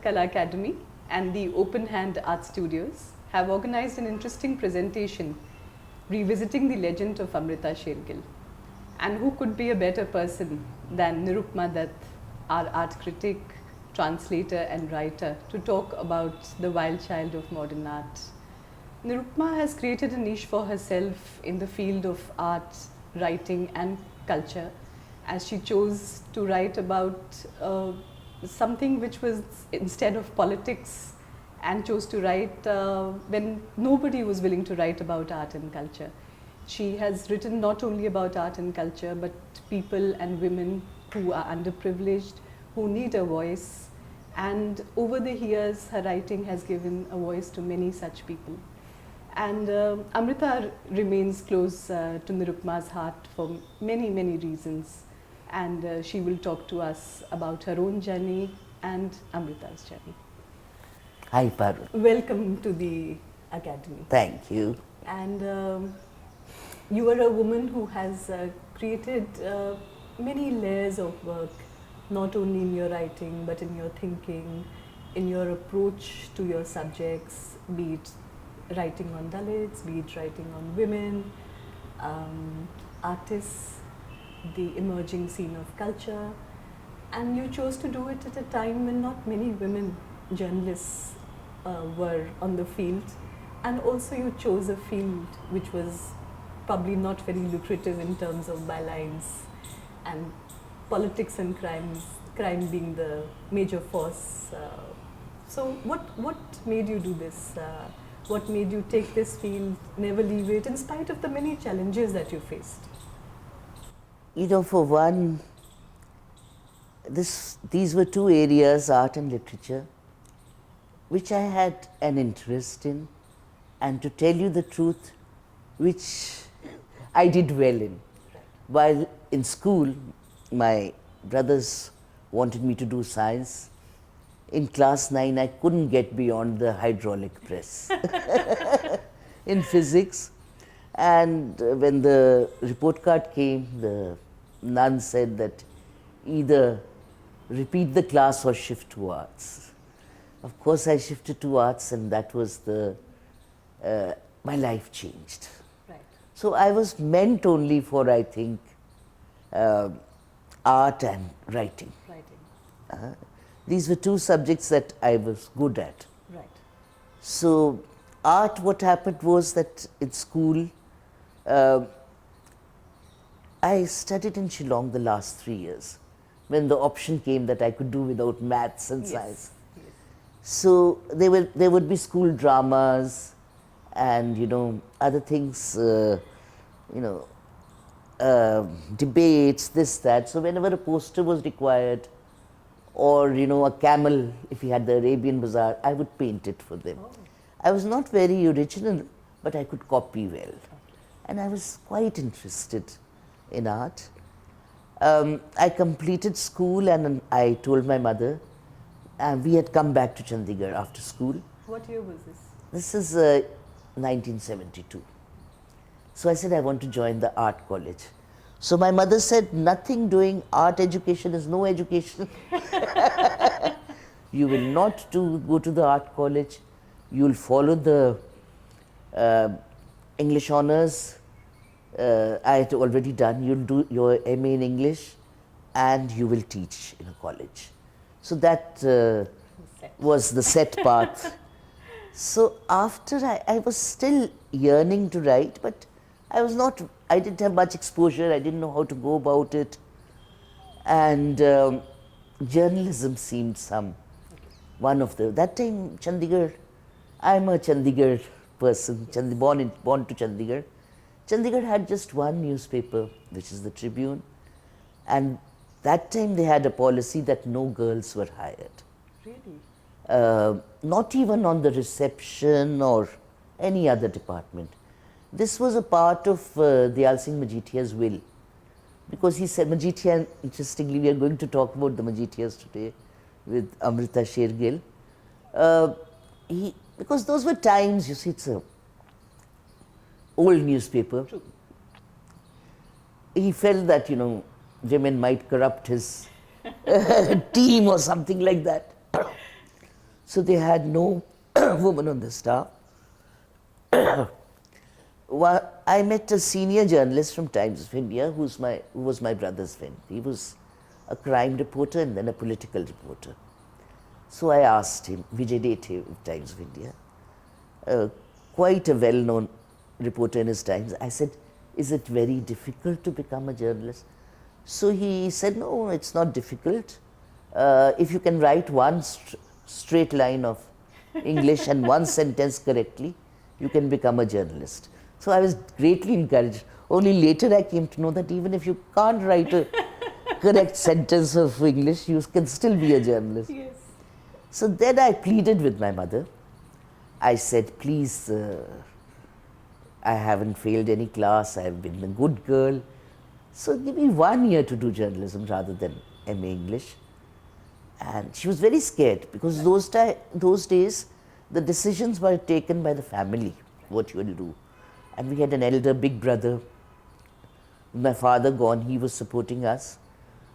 Dutt Kala Academy and the Open Hand Art Studios have organized an interesting presentation revisiting the legend of Amrita Shergill. And who could be a better person than Nirupama Dutt, our art critic, translator and writer, to talk about the wild child of modern art. Nirupama has created a niche for herself in the field of art, writing and culture, as she chose to write about something which was instead of politics, and chose to write when nobody was willing to write about art and culture. She has written not only about art and culture, but people and women who are underprivileged, who need a voice. And over the years, her writing has given a voice to many such people. And Amrita remains close to Nirupama's heart for many, many reasons. And she will talk to us about her own journey and Amrita's journey. Hi, Parul. Welcome to the Academy. Thank you. And you are a woman who has created many layers of work, not only in your writing, but in your thinking, in your approach to your subjects, be it writing on Dalits, be it writing on women, artists, the emerging scene of culture. And you chose to do it at a time when not many women journalists were on the field. And also you chose a field which was probably not very lucrative in terms of bylines, and politics and crime being the major force. So what made you do this? What made you take this field, never leave it, in spite of the many challenges that you faced? You know, for one, these were two areas, art and literature, which I had an interest in, and to tell you the truth, which I did well in. Right. While in school, my brothers wanted me to do science. In class 9, I couldn't get beyond the hydraulic press in physics. And when the report card came, the nun said that either repeat the class or shift to arts. Of course, I shifted to arts, and that was my life changed. Right. So I was meant only for, I think, art and writing. These were two subjects that I was good at. Right. So art, what happened was that in school, I studied in Shillong the last 3 years, when the option came that I could do without maths and science. Yes. So there would be school dramas and, you know, other things, debates, this, that. So whenever a poster was required, or, you know, a camel, if he had the Arabian Bazaar, I would paint it for them. Oh. I was not very original, but I could copy well. And I was quite interested in art. I completed school, and I told my mother, we had come back to Chandigarh after school. What year was this? This is 1972. So I said, I want to join the art college. So my mother said, nothing doing art education is no education. You will not go to the art college. You will follow the English honors. I had already done. You'll do your MA in English, and you will teach in a college. So that was the set path. So after I was still yearning to write, but I didn't have much exposure. I didn't know how to go about it. And journalism seemed one of that time Chandigarh, I'm a Chandigarh person, born to Chandigarh. Chandigarh had just one newspaper, which is the Tribune. And that time they had a policy that no girls were hired. Really? Not even on the reception or any other department. This was a part of Dayal Singh Majitia's will, because he said, Majitia, interestingly, we are going to talk about the Majitias today with Amrita Shergill. Because those were times, you see, it's a old newspaper. True. He felt that, you know, women might corrupt his team or something like that. So they had no woman on the staff. I met a senior journalist from Times of India who was my brother's friend. He was a crime reporter and then a political reporter. So I asked him, Vijay Dethe of Times of India, quite a well-known reporter in his times. I said, is it very difficult to become a journalist? So he said, no, it's not difficult. If you can write one straight line of English and one sentence correctly, you can become a journalist. So I was greatly encouraged. Only later I came to know that even if you can't write a correct sentence of English, you can still be a journalist. Yes. So then I pleaded with my mother. I said, please, I haven't failed any class, I have been a good girl. So give me 1 year to do journalism rather than MA English. And she was very scared because those days the decisions were taken by the family, what you will do. And we had an elder, big brother. My father gone, he was supporting us.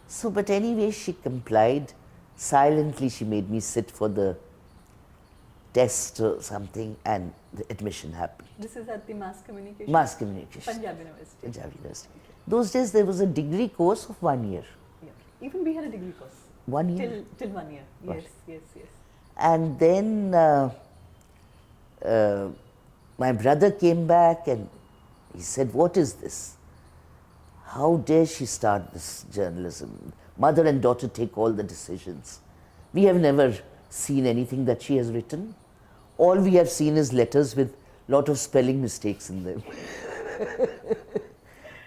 So, but anyway, she complied. Silently, she made me sit for the test or something, and the admission happened. This is at the Mass Communication? Mass Communication. Punjab University. Punjab University. Okay. Those days, there was a degree course of 1 year. Yeah. Even we had a degree course. 1 year? Till 1 year. Yes, Right. yes, yes. And then my brother came back and he said, what is this? How dare she start this journalism? Mother and daughter take all the decisions. We have never seen anything that she has written. All we have seen is letters with lot of spelling mistakes in them.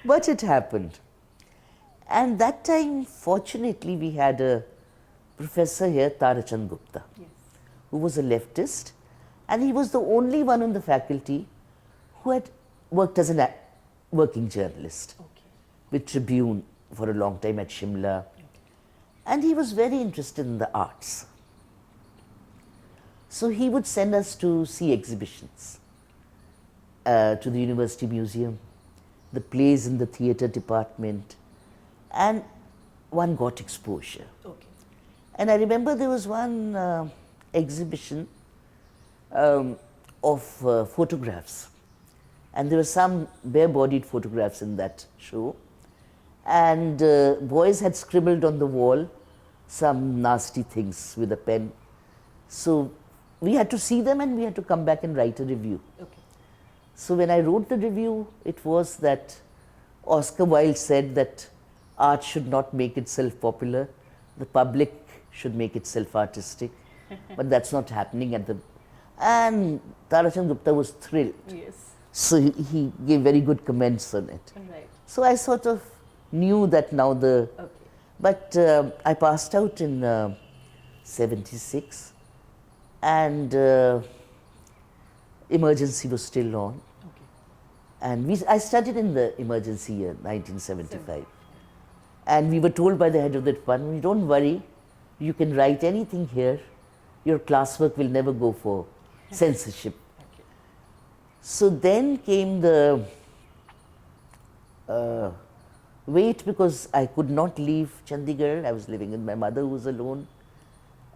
But it happened. And that time, fortunately, we had a professor here, Tarachand Gupta, Yes. who was a leftist, and he was the only one on the faculty who had worked as a working journalist Okay. with Tribune for a long time at Shimla. Okay. And he was very interested in the arts. So he would send us to see exhibitions, to the University Museum, the plays in the theatre department, and one got exposure. Okay. And I remember there was one exhibition of photographs, and there were some bare-bodied photographs in that show, and boys had scribbled on the wall some nasty things with a pen. So we had to see them and we had to come back and write a review. Okay. So when I wrote the review, it was that Oscar Wilde said that art should not make itself popular, the public should make itself artistic, but that's not happening at the... And Tarachand Gupta was thrilled. Yes. So he gave very good comments on it. Right. So I sort of knew that now the... Okay. But I passed out in 76 and emergency was still on. Okay. And I studied in the emergency year, 1975. And we were told by the head of the department, don't worry, you can write anything here, your classwork will never go for censorship. Okay. So then came the wait, because I could not leave Chandigarh. I was living with my mother who was alone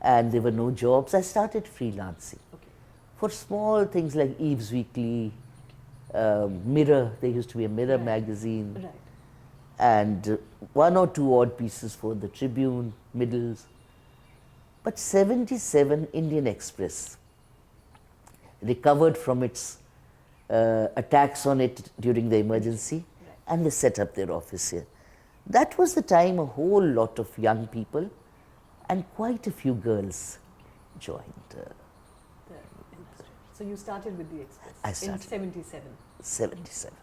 and there were no jobs. I started freelancing Okay. for small things like Eve's Weekly, Mirror, there used to be a Mirror Right. magazine, Right. and one or two odd pieces for the Tribune, Middles. But 77 Indian Express recovered from its attacks on it during the emergency, and they set up their office here. That was the time a whole lot of young people and quite a few girls joined. The industry. So you started with the Express I started. in 77. 77.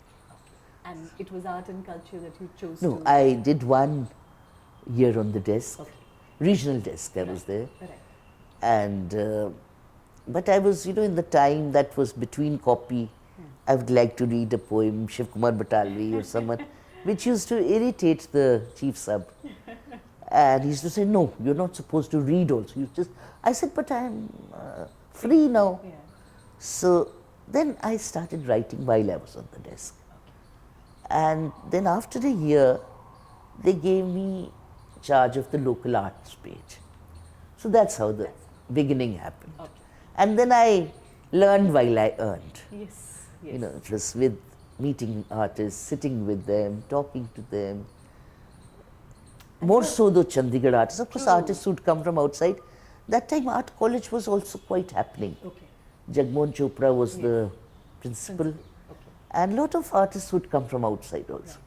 And it was art and culture that you chose No, to... I did 1 year on the desk, Okay. regional desk, I was there. Right. And, but I was, in the time that was between copy, I would like to read a poem, Shiv Kumar Batalvi or someone, which used to irritate the chief sub. And he used to say, no, you're not supposed to read also. You just, I said, but I'm free now. Yeah. So then I started writing while I was on the desk. And then after a year, they gave me charge of the local arts page. So that's how the beginning happened. Okay. And then I learned while I earned. Yes, yes. You know, it was with meeting artists, sitting with them, talking to them. More so the Chandigarh artists. Of course, True. artists who'd come from outside. That time, art college was also quite happening. Okay. Jagmohan Chopra was Yes. the principal. Okay. And a lot of artists would come from outside also. Right.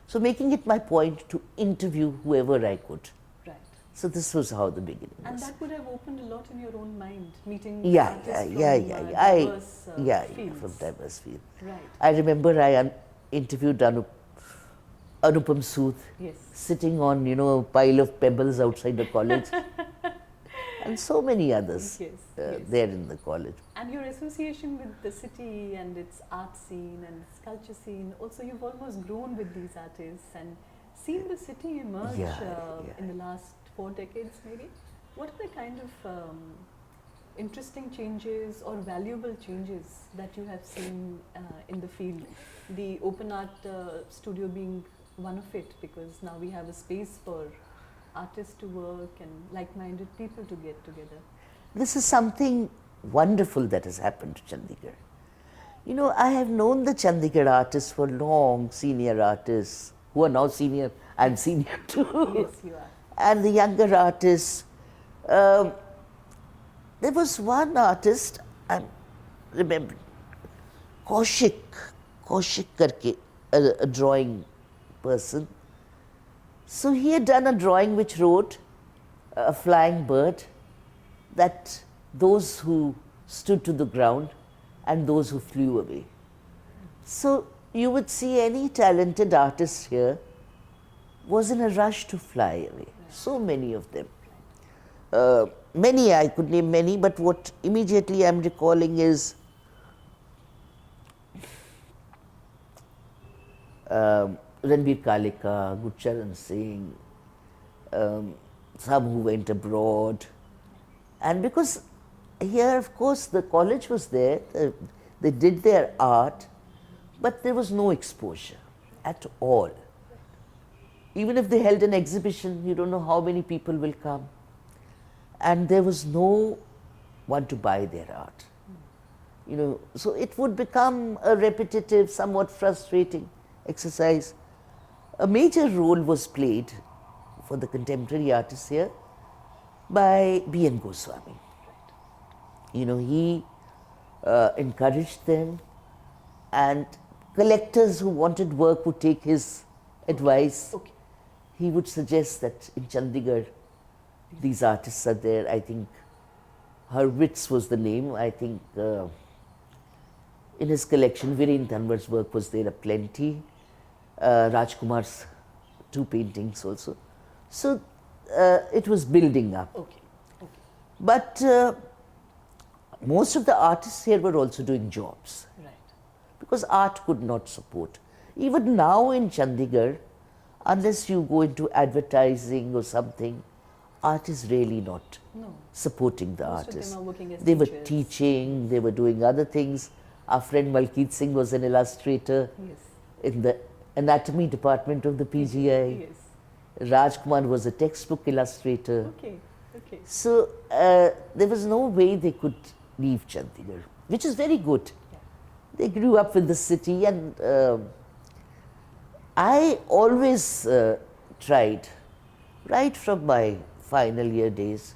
So making it my point to interview whoever I could. Right. So this was how the beginning And was. that would have opened a lot in your own mind, meeting Yeah, artists yeah, from yeah, yeah. diverse Yeah, fields. from diverse fields. Right. I remember I interviewed Anupam Sood, Yes. sitting on, you know, a pile of pebbles outside the college. And so many others Yes, yes. there in the college. And your association with the city and its art scene and its culture scene, also you've almost grown with these artists and seen the city emerge in the last 4 decades maybe. What are the kind of interesting changes or valuable changes that you have seen in the field? The open art studio being one of it, because now we have a space for artists to work and like-minded people to get together. This is something wonderful that has happened to Chandigarh. You know, I have known the Chandigarh artists for long, senior artists who are now senior. I'm senior too. Yes, you are. And the younger artists. There was one artist, I remember, Kaushik karke, a drawing person. So he had done a drawing which wrote a flying bird, that those who stood to the ground and those who flew away. So you would see any talented artist here was in a rush to fly away. So many of them. Many, I could name many, but what immediately I'm recalling is Ranbir Kalika, Gurcharan Singh, some who went abroad. And because here, of course, the college was there, they did their art, but there was no exposure at all. Even if they held an exhibition, you don't know how many people will come. And there was no one to buy their art. You know, so it would become a repetitive, somewhat frustrating exercise. A major role was played for the contemporary artists here by B.N. Goswami. You know, he encouraged them, and collectors who wanted work would take his advice. Okay. He would suggest that in Chandigarh, these artists are there. I think Hurwitz was the name. I think in his collection, Viren Tanwar's work was there aplenty. Rajkumar's 2 paintings also. So it was building up. Okay. Okay. But most of the artists here were also doing jobs, Right. because art could not support. Even now in Chandigarh, unless you go into advertising or something, art is really not No. supporting the Most of artists. them are working as They were teachers. teaching, they were doing other things. Our friend Malkeet Singh was an illustrator Yes. in the anatomy department of the PGI. Yes. Rajkumar was a textbook illustrator. Okay. Okay. So there was no way they could leave Chandigarh, which is very good. Yeah. They grew up with the city, and I always tried, right from my final year days,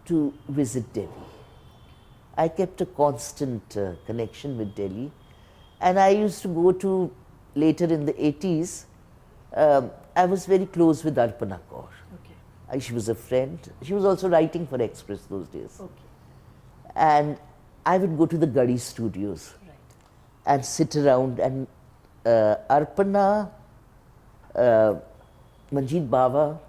to visit Delhi. I kept a constant connection with Delhi, and I used to go to, later in the 80s, I was very close with Arpana Kaur. Okay. She was a friend. She was also writing for Express those days. Okay. And I would go to the Gadi studios Right. and sit around, and Arpana, Manjeet Bawa,